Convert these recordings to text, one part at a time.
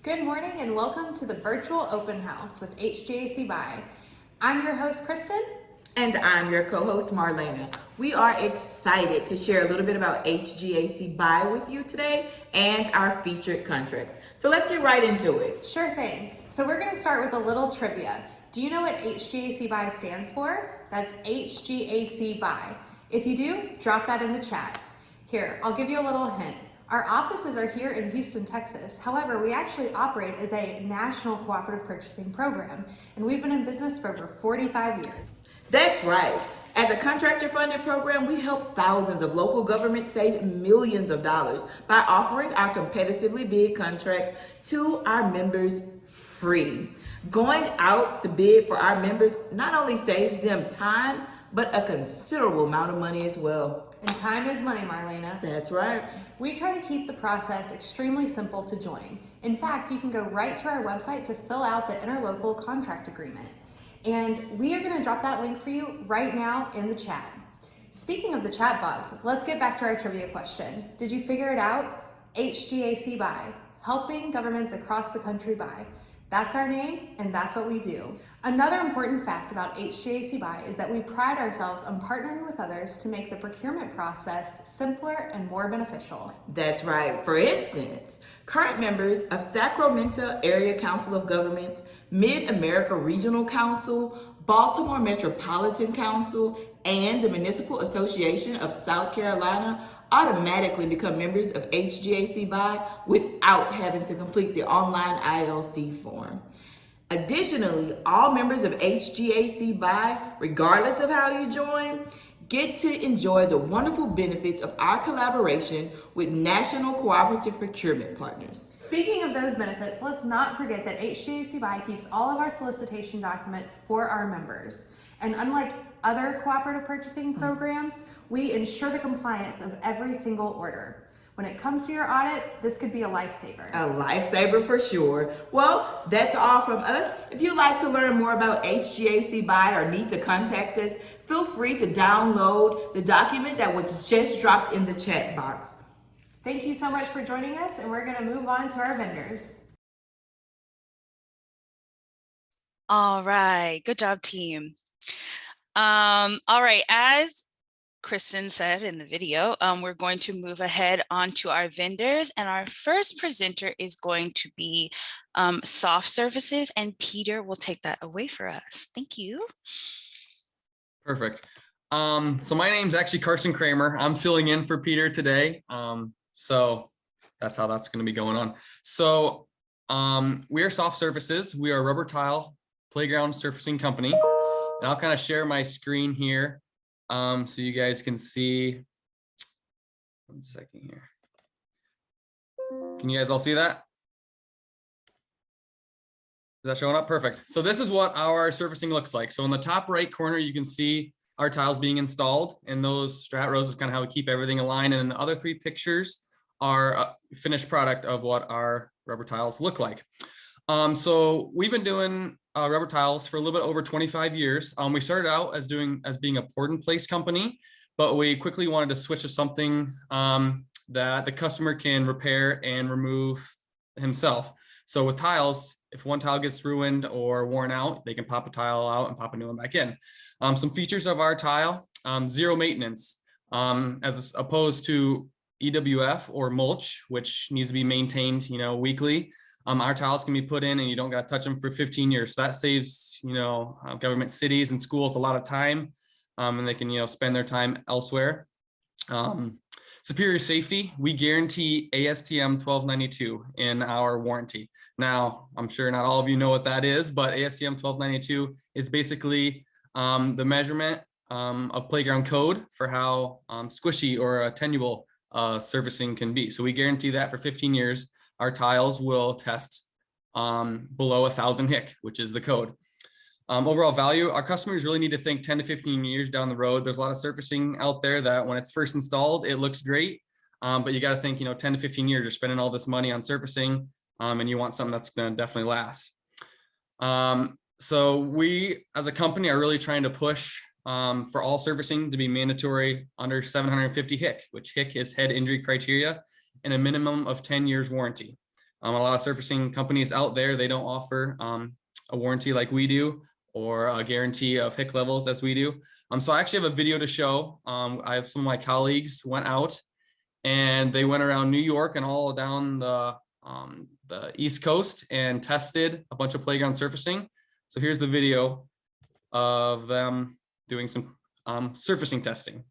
Good morning and welcome to the virtual open house with HGACBuy. I'm your host, Kristen. And I'm your co-host, Marlena. We are excited to share a little bit about HGACBuy with you today and our featured contracts. So let's get right into it. Sure thing. So we're going to start with a little trivia. Do you know what HGACBuy stands for? That's HGACBuy. If you do, drop that in the chat. Here, I'll give you a little hint. Our offices are here in Houston, Texas. However, we actually operate as a national cooperative purchasing program, and we've been in business for over 45 years. That's right. As a contractor-funded program, we help thousands of local governments save millions of dollars by offering our competitively bid contracts to our members free. Going out to bid for our members not only saves them time, but a considerable amount of money as well. And time is money, Marlena. That's right. We try to keep the process extremely simple to join. In fact, you can go right to our website to fill out the interlocal contract agreement. And we are going to drop that link for you right now in the chat. Speaking of the chat box, let's get back to our trivia question. Did you figure it out? HGACBuy, helping governments across the country buy. That's our name, and that's what we do. Another important fact about HGACBuy is that we pride ourselves on partnering with others to make the procurement process simpler and more beneficial. That's right. For instance, current members of Sacramento Area Council of Governments, Mid-America Regional Council, Baltimore Metropolitan Council, and the Municipal Association of South Carolina automatically become members of HGACBuy without having to complete the online ILC form. Additionally, all members of HGACBuy, regardless of how you join, get to enjoy the wonderful benefits of our collaboration with national cooperative procurement partners. Speaking of those benefits, let's not forget that HGACBuy keeps all of our solicitation documents for our members. And unlike other cooperative purchasing programs, we ensure the compliance of every single order. When it comes to your audits, this could be a lifesaver. A lifesaver for sure. Well, that's all from us. If you'd like to learn more about HGACBuy or need to contact us, feel free to download the document that was just dropped in the chat box. Thank you so much for joining us, and we're going to move on to our vendors. All right, good job, team. All right, as Kristen said in the video, we're going to move ahead onto our vendors, and our first presenter is going to be SofSurfaces, and Peter will take that away for us. Thank you. Perfect. So my name's actually Carson Kramer. I'm filling in for Peter today. So that's how that's going to be going on. So we are SofSurfaces. We are a rubber tile playground surfacing company. And I'll kind of share my screen here so you guys can see. 1 second here. Can you guys all see that? Is that showing up? Perfect. So this is what our surfacing looks like. So in the top right corner, you can see our tiles being installed, and those strat rows is kind of how we keep everything aligned. And the other 3 pictures are a finished product of what our rubber tiles look like. So we've been doing rubber tiles for a little bit over 25 years. We started out as being a poured in place company, but we quickly wanted to switch to something that the customer can repair and remove himself. So with tiles, if one tile gets ruined or worn out, they can pop a tile out and pop a new one back in. Some features of our tile: zero maintenance, as opposed to EWF or mulch, which needs to be maintained, weekly. Our tiles can be put in and you don't got to touch them for 15 years. So that saves, government, cities and schools a lot of time, and they can, spend their time elsewhere. Superior safety, we guarantee ASTM 1292 in our warranty. Now, I'm sure not all of you know what that is, but ASTM 1292 is basically the measurement of playground code for how squishy or attenuable surfacing can be. So we guarantee that for 15 years. Our tiles will test below 1,000 HIC, which is the code. Overall value, our customers really need to think 10 to 15 years down the road. There's a lot of surfacing out there that when it's first installed, it looks great. But you got to think, 10 to 15 years, you're spending all this money on surfacing, and you want something that's going to definitely last. So we, as a company, are really trying to push for all surfacing to be mandatory under 750 HIC, which HIC is head injury criteria, and a minimum of 10 years warranty. A lot of surfacing companies out there, they don't offer a warranty like we do, or a guarantee of HIC levels as we do. So I actually have a video to show. I have some of my colleagues went out and they went around New York and all down the East Coast and tested a bunch of playground surfacing. So here's the video of them doing some surfacing testing.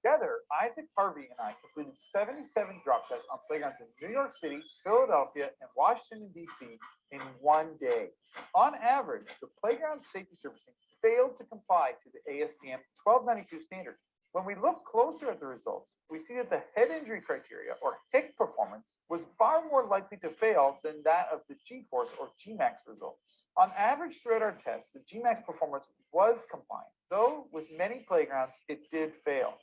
Together, Isaac, Harvey, and I completed 77 drop tests on playgrounds in New York City, Philadelphia, and Washington, D.C. in one day. On average, the playground safety surfacing failed to comply to the ASTM 1292 standard. When we look closer at the results, we see that the head injury criteria, or HIC performance, was far more likely to fail than that of the G-force or GMAX results. On average throughout our tests, the GMAX performance was compliant, though with many playgrounds, it did fail.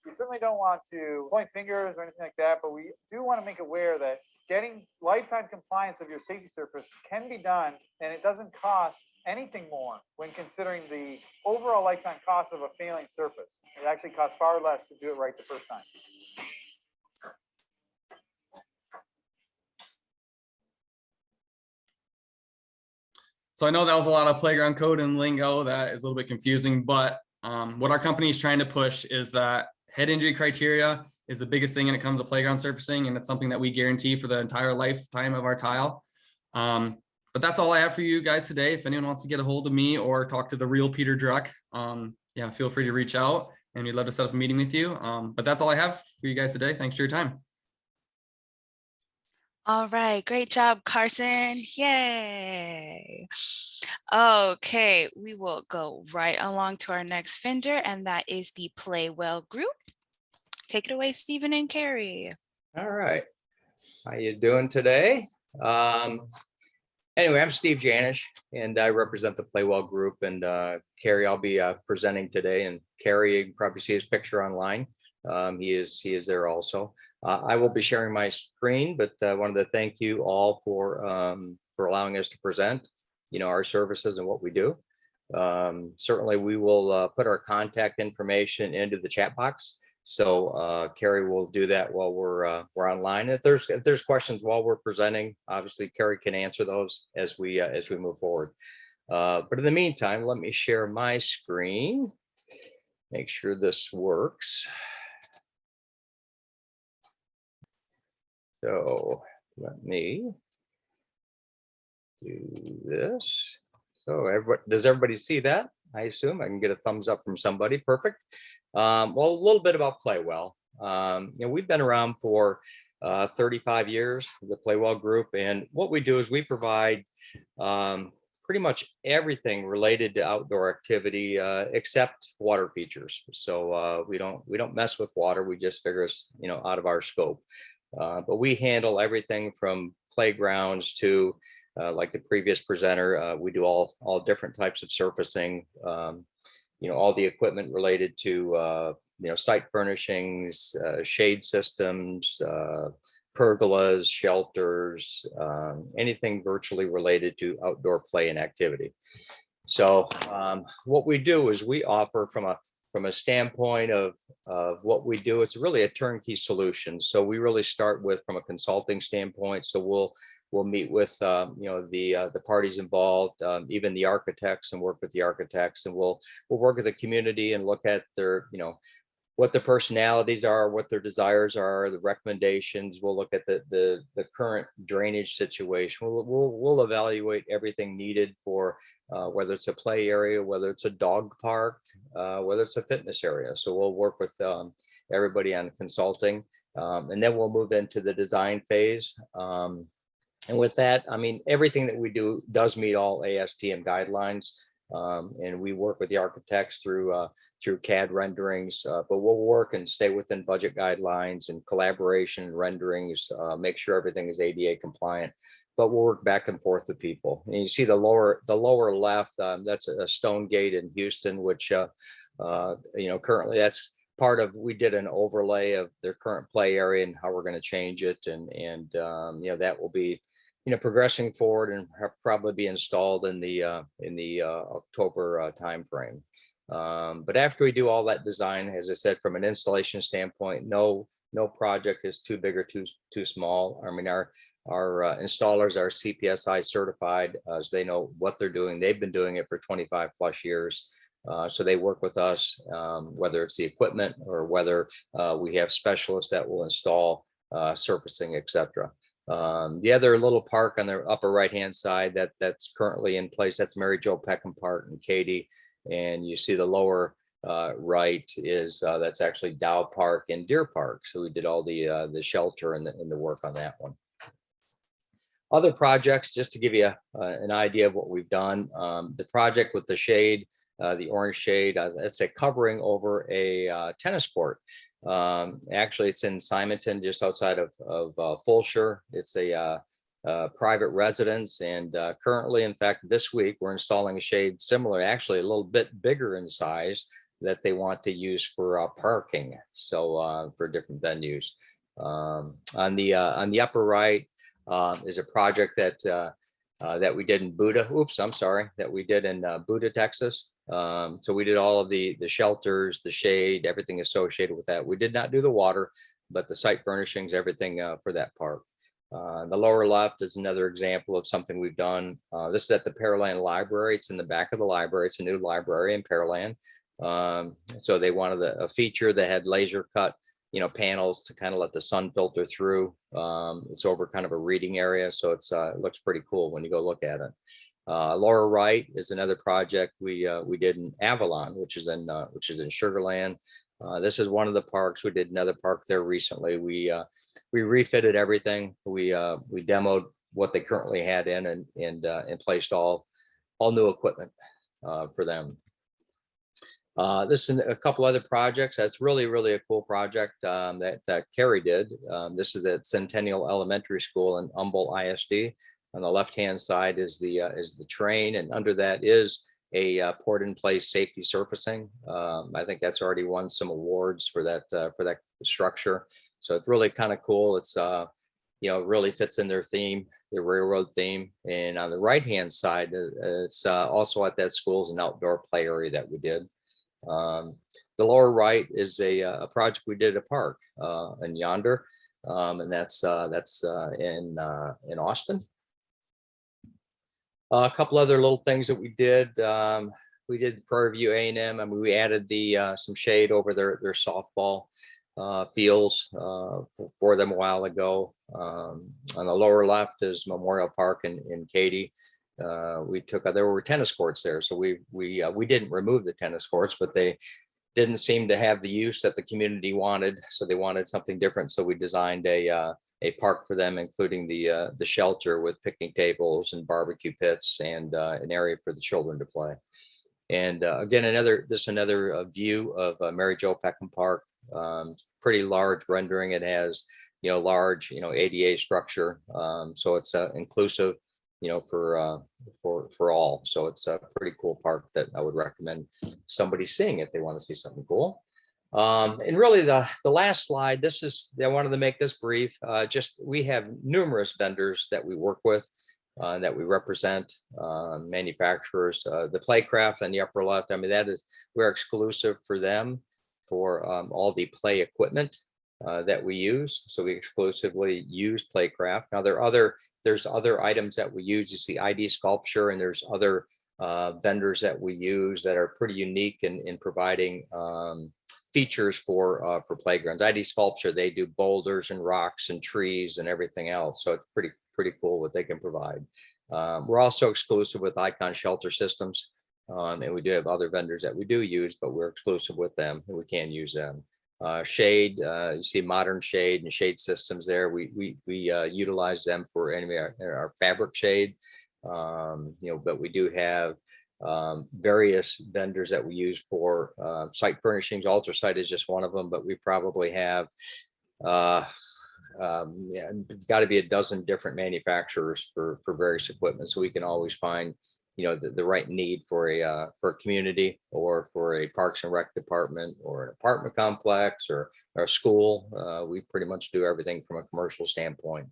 We certainly don't want to point fingers or anything like that, but we do want to make aware that getting lifetime compliance of your safety surface can be done, and it doesn't cost anything more when considering the overall lifetime cost of a failing surface. It actually costs far less to do it right the first time. So I know that was a lot of playground code and lingo that is a little bit confusing, but what our company is trying to push is that head injury criteria is the biggest thing when it comes to playground surfacing, and it's something that we guarantee for the entire lifetime of our tile. But that's all I have for you guys today. If anyone wants to get a hold of me or talk to the real Peter Druck, yeah, feel free to reach out, and we'd love to set up a meeting with you. But that's all I have for you guys today. Thanks for your time. All right, great job, Carson. Yay. Okay, we will go right along to our next vendor, and that is the PlayWell Group. Take it away, Stephen and Carrie. All right. How you doing today? Anyway, I'm Steve Janish, and I represent the PlayWell Group. And Carrie, I'll be presenting today. And Carrie, you can probably see his picture online. He is there also. I will be sharing my screen, but I wanted to thank you all for allowing us to present, our services and what we do. Certainly, we will put our contact information into the chat box. So Carrie will do that while we're online. If there's questions while we're presenting, obviously Carrie can answer those as we move forward. But in the meantime, let me share my screen. Make sure this works. So let me do this. So does everybody see that? I assume I can get a thumbs up from somebody. Perfect. Well, a little bit about PlayWell. We've been around for 35 years, the PlayWell Group, and what we do is we provide pretty much everything related to outdoor activity except water features. So we don't mess with water. We just figure it's out of our scope. But we handle everything from playgrounds to like the previous presenter. We do all different types of surfacing. All the equipment related to site furnishings, shade systems, pergolas, shelters, anything virtually related to outdoor play and activity. So what we do is we offer from a standpoint of what we do, it's really a turnkey solution. So we really start with from a consulting standpoint. So we'll meet with the parties involved, even the architects, and work with the architects, and we'll work with the community and look at their what their personalities are, what their desires are, the recommendations. We'll look at the current drainage situation. We'll evaluate everything needed for whether it's a play area, whether it's a dog park, whether it's a fitness area. So we'll work with everybody on consulting, and then we'll move into the design phase. And with that, I mean, everything that we do does meet all ASTM guidelines. And we work with the architects through CAD renderings, but we'll work and stay within budget guidelines and collaboration renderings, make sure everything is ADA compliant, but we'll work back and forth with people. And you see the lower left, that's a Stone Gate in Houston, which, currently that's part of, we did an overlay of their current play area and how we're going to change it. And that will be, progressing forward and probably be installed in the October timeframe. But after we do all that design, as I said, from an installation standpoint, no No project is too big or too small. I mean, our installers are CPSI certified, so they know what they're doing. They've been doing it for 25 plus years. So they work with us, whether it's the equipment or whether we have specialists that will install surfacing, etc. The other little park on the upper right-hand side that's currently in place, that's Mary Jo Peckham Park in Katy. And you see the lower right is that's actually Dow Park and Deer Park. So we did all the shelter and the work on that one. Other projects, just to give you an idea of what we've done. The project with the shade, the orange shade, that's a covering over a tennis court. Actually, it's in Simonton, just outside of Fulshire. It's a private residence, and currently, in fact, this week we're installing a shade similar, actually a little bit bigger in size, that they want to use for parking, so for different venues. On the upper right is a project that we did in Buda. Oops, I'm sorry, that we did in Buda, Texas. So we did all of the shelters, the shade, everything associated with that. We did not do the water, but the site furnishings, everything for that park. The lower left is another example of something we've done. This is at the Pearland Library. It's in the back of the library. It's a new library in Pearland. So they wanted a feature that had laser cut, panels to kind of let the sun filter through. It's over kind of a reading area, so it looks pretty cool when you go look at it. Lower right is another project we did in Avalon, which is in Sugar Land. This is one of the parks. We did another park there recently. We refitted everything. We demoed what they currently had in and placed all new equipment for them. This is a couple other projects. That's really a cool project that Carrie did. This is at Centennial Elementary School in Humboldt ISD. On the left-hand side is the train, and under that is a port in place safety surfacing. I think that's already won some awards for that structure. So it's really kind of cool. It's really fits in their theme, the railroad theme. And on the right-hand side, it's also at that school is an outdoor play area that we did. The lower right is a project we did at a park in Yonder, and that's in Austin. A couple other little things that we did. We did Prairie View A&M. I mean, we added some shade over their softball fields for them a while ago. On the lower left is Memorial Park in Katy. There were tennis courts there, so we didn't remove the tennis courts, but they didn't seem to have the use that the community wanted, so they wanted something different. So we designed a park for them, including the shelter with picnic tables and barbecue pits and an area for the children to play. And again, another view of Mary Jo Peckham Park. Pretty large rendering. It has large ADA structure, so it's inclusive for all. So it's a pretty cool park that I would recommend somebody seeing if they want to see something cool. And really the last slide, I wanted to make this brief. We have numerous vendors that we work with, that we represent, manufacturers. The Playcraft on the upper left, I mean, we're exclusive for them for all the play equipment that we use. So we exclusively use Playcraft. Now there's other items that we use. You see ID Sculpture, and there's other vendors that we use that are pretty unique in providing features for playgrounds. ID Sculpture, they do boulders and rocks and trees and everything else. So it's pretty cool what they can provide. We're also exclusive with Icon Shelter Systems, and we do have other vendors that we do use, but we're exclusive with them and we can use them. Shade, you see Modern Shade and Shade Systems there. We utilize them for any of our fabric shade, but we do have various vendors that we use for site furnishings. Ultrasite is just one of them, but we probably have it's got to be a dozen different manufacturers for various equipment, so we can always find the right need for a community or for a Parks and Rec department or an apartment complex or a school. We pretty much do everything from a commercial standpoint.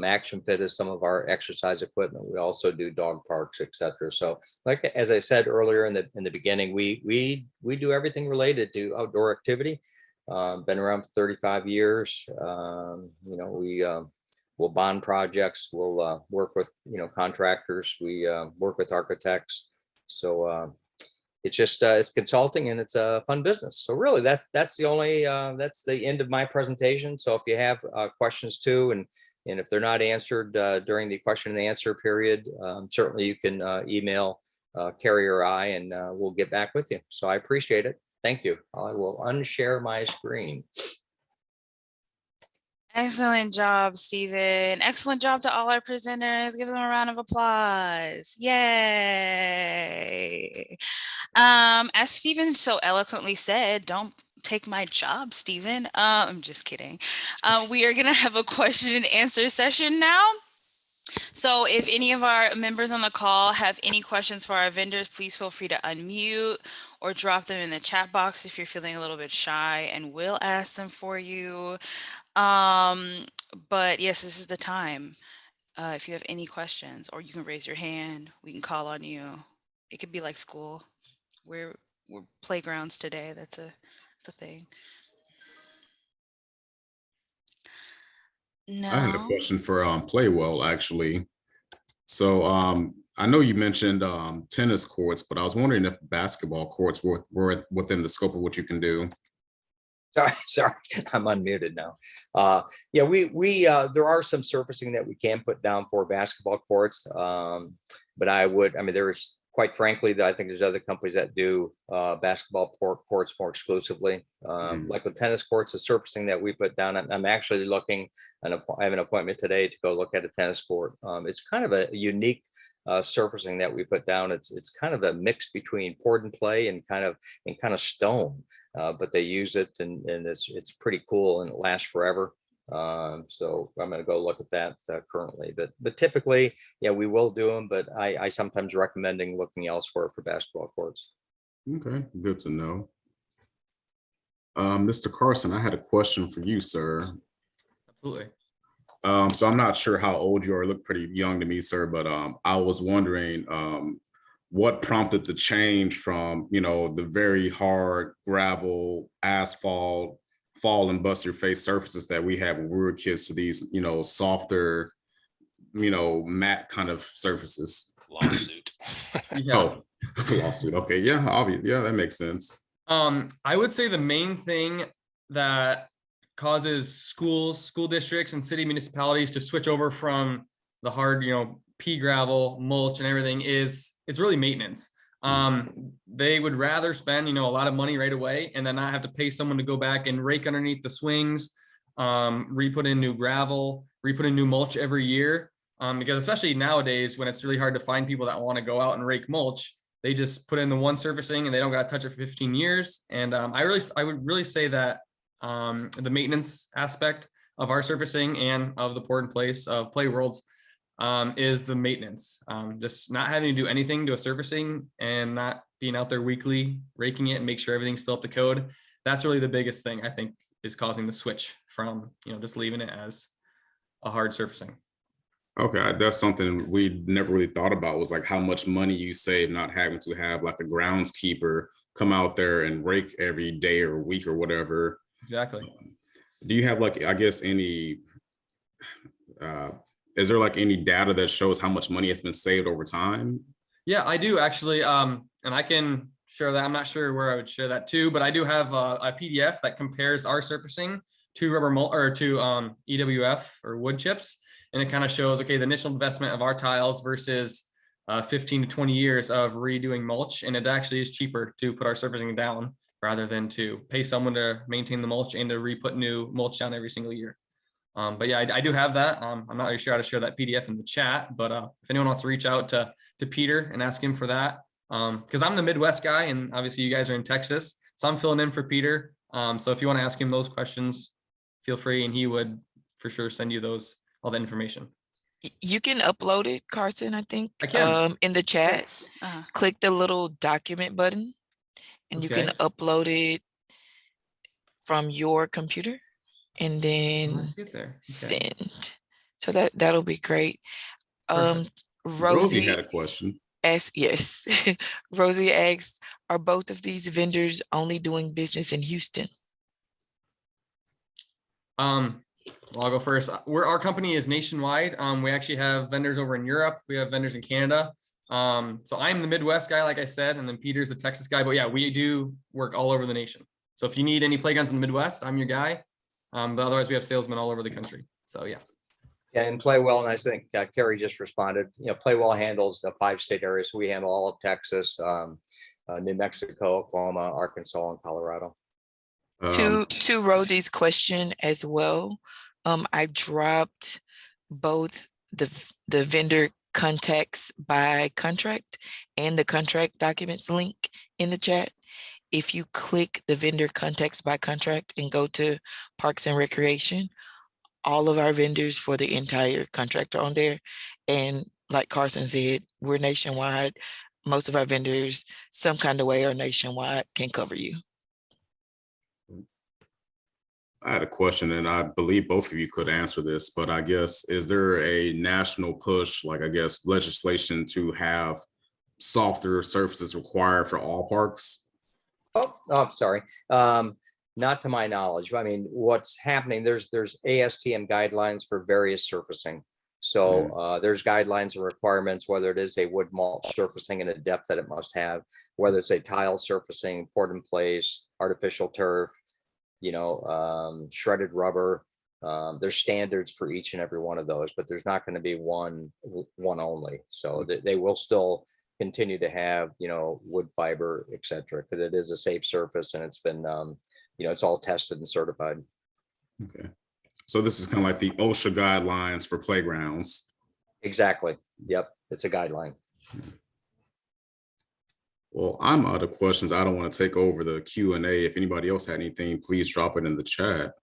Action Fit is some of our exercise equipment. We also do dog parks, etc. So, like as I said earlier in the beginning, we do everything related to outdoor activity. Been around for 35 years. We'll bond projects. We'll work with contractors. We work with architects. So it's consulting, and it's a fun business. So really, that's the end of my presentation. So if you have questions too, and if they're not answered during the question and answer period, certainly you can email Carrie or I, and we'll get back with you. So I appreciate it. Thank you. I will unshare my screen. Excellent job, Stephen. Excellent job to all our presenters. Give them a round of applause. Yay. As Stephen so eloquently said, don't take my job, Stephen. I'm just kidding. We are going to have a question and answer session now. So if any of our members on the call have any questions for our vendors, please feel free to unmute or drop them in the chat box if you're feeling a little bit shy, and we'll ask them for you. But yes, this is the time. If you have any questions, or you can raise your hand, we can call on you. It could be like school. We're playgrounds today. That's the thing. No. I had a question for PlayWell, actually. So I know you mentioned tennis courts, but I was wondering if basketball courts were within the scope of what you can do. Sorry, I'm unmuted now. Yeah, there are some surfacing that we can put down for basketball courts, but there's, quite frankly, I think there's other companies that do basketball courts more exclusively. Like with tennis courts, the surfacing that we put down, I'm actually looking, and I have an appointment today to go look at a tennis court. It's kind of a unique surfacing that we put down. It's kind of a mix between poured and play and kind of stone, but they use it, and it's pretty cool, and it lasts forever. So I'm going to go look at that currently, but typically, yeah, we will do them, but I sometimes recommending looking elsewhere for basketball courts. Okay, good to know. Mr. Carson, I had a question for you, sir. Absolutely. So I'm not sure how old you are. You look pretty young to me, sir, but I was wondering what prompted the change from, the very hard gravel, asphalt, fall and bust your face surfaces that we had when we were kids to these, softer, matte kind of surfaces. Lawsuit. Yeah. Oh, lawsuit. Okay. Yeah. Obvious. Yeah, that makes sense. I would say the main thing that causes schools, school districts, and city municipalities to switch over from the hard, pea gravel, mulch, and everything is it's really maintenance. They would rather spend, a lot of money right away and then not have to pay someone to go back and rake underneath the swings, re-put in new gravel, re-put in new mulch every year. Because especially nowadays when it's really hard to find people that want to go out and rake mulch, they just put in the one surfacing and they don't got to touch it for 15 years. And I would really say that the maintenance aspect of our surfacing and of the poured in place of Play Worlds is the maintenance. Just not having to do anything to a surfacing and not being out there weekly raking it and make sure everything's still up to code. That's really the biggest thing I think is causing the switch from just leaving it as a hard surfacing. Okay, that's something we never really thought about, was like how much money you save not having to have like a groundskeeper come out there and rake every day or week or whatever. Exactly. Do you have like, I guess, any is there like any data that shows how much money has been saved over time? Yeah, I do actually. And I can share that. I'm not sure where I would share that too, but I do have a PDF that compares our surfacing to rubber mulch or to EWF or wood chips. And it kind of shows, okay, the initial investment of our tiles versus 15 to 20 years of redoing mulch. And it actually is cheaper to put our surfacing down rather than to pay someone to maintain the mulch and to re-put new mulch down every single year. But yeah, I do have that. I'm not really sure how to share that PDF in the chat, but if anyone wants to reach out to Peter and ask him for that, because I'm the Midwest guy and obviously you guys are in Texas, so I'm filling in for Peter. So if you want to ask him those questions, feel free, and he would for sure send you all the information. You can upload it, Carson, I think. I can. In the chat, Yes. click the little document button and you can upload it from your computer and then Let's get there. Okay. send. So that'll be great. Perfect. Rosie had a question. Yes. Rosie asked, are both of these vendors only doing business in Houston? Well, I'll go first. Our company is nationwide. We actually have vendors over in Europe. We have vendors in Canada. So I'm the Midwest guy, like I said, and then Peter's the Texas guy. But yeah, we do work all over the nation. So if you need any playgrounds in the Midwest, I'm your guy. But otherwise, we have salesmen all over the country. So yeah. Yeah, and PlayWell, and I think Carrie just responded. PlayWell handles the 5-state areas. So we handle all of Texas, New Mexico, Oklahoma, Arkansas, and Colorado. To Rosie's question as well, I dropped both the vendor contacts by contract and the contract documents link in the chat. If you click the vendor contacts by contract and go to Parks and Recreation, all of our vendors for the entire contract are on there. And like Carson said, we're nationwide. Most of our vendors, some kind of way, are nationwide, can cover you. I had a question, and I believe both of you could answer this, but I guess, is there a national push, like I guess legislation to have softer surfaces required for all parks? Oh, sorry. Not to my knowledge. I mean, what's happening, there's ASTM guidelines for various surfacing. So there's guidelines and requirements, whether it is a wood mulch surfacing and a depth that it must have, whether it's a tile surfacing, poured in place, artificial turf, shredded rubber. There's standards for each and every one of those, but there's not going to be one only. So they will still continue to have, wood fiber, et cetera, because it is a safe surface and it's been, it's all tested and certified. Okay. So this is kind of like the OSHA guidelines for playgrounds. Exactly. Yep. It's a guideline. Well, I'm out of questions. I don't want to take over the Q&A. If anybody else had anything, please drop it in the chat.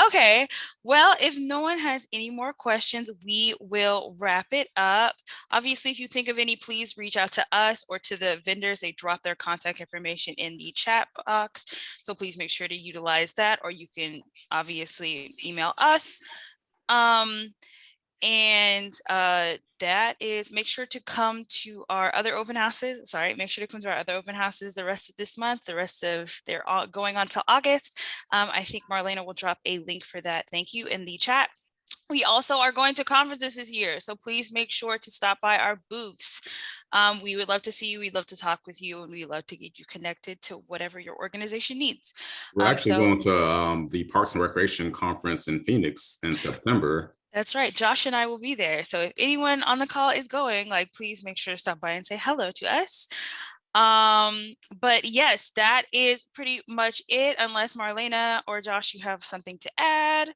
Okay, well, if no one has any more questions, we will wrap it up. Obviously, if you think of any, please reach out to us or to the vendors. They drop their contact information in the chat box. So please make sure to utilize that, or you can obviously email us. That is, make sure to come to our other open houses. Make sure to come to our other open houses the rest of this month. They're all going on till August. I think Marlena will drop a link for that. Thank you in the chat. We also are going to conferences this year, so please make sure to stop by our booths. We would love to see you. We'd love to talk with you, and we'd love to get you connected to whatever your organization needs. We're actually going to the Parks and Recreation Conference in Phoenix in September. That's right. Josh and I will be there. So if anyone on the call is going, please make sure to stop by and say hello to us. But yes, that is pretty much it. Unless Marlena or Josh, you have something to add.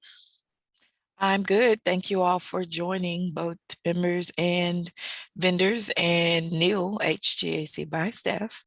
I'm good. Thank you all for joining, both members and vendors, and Neil, HGACBuy staff.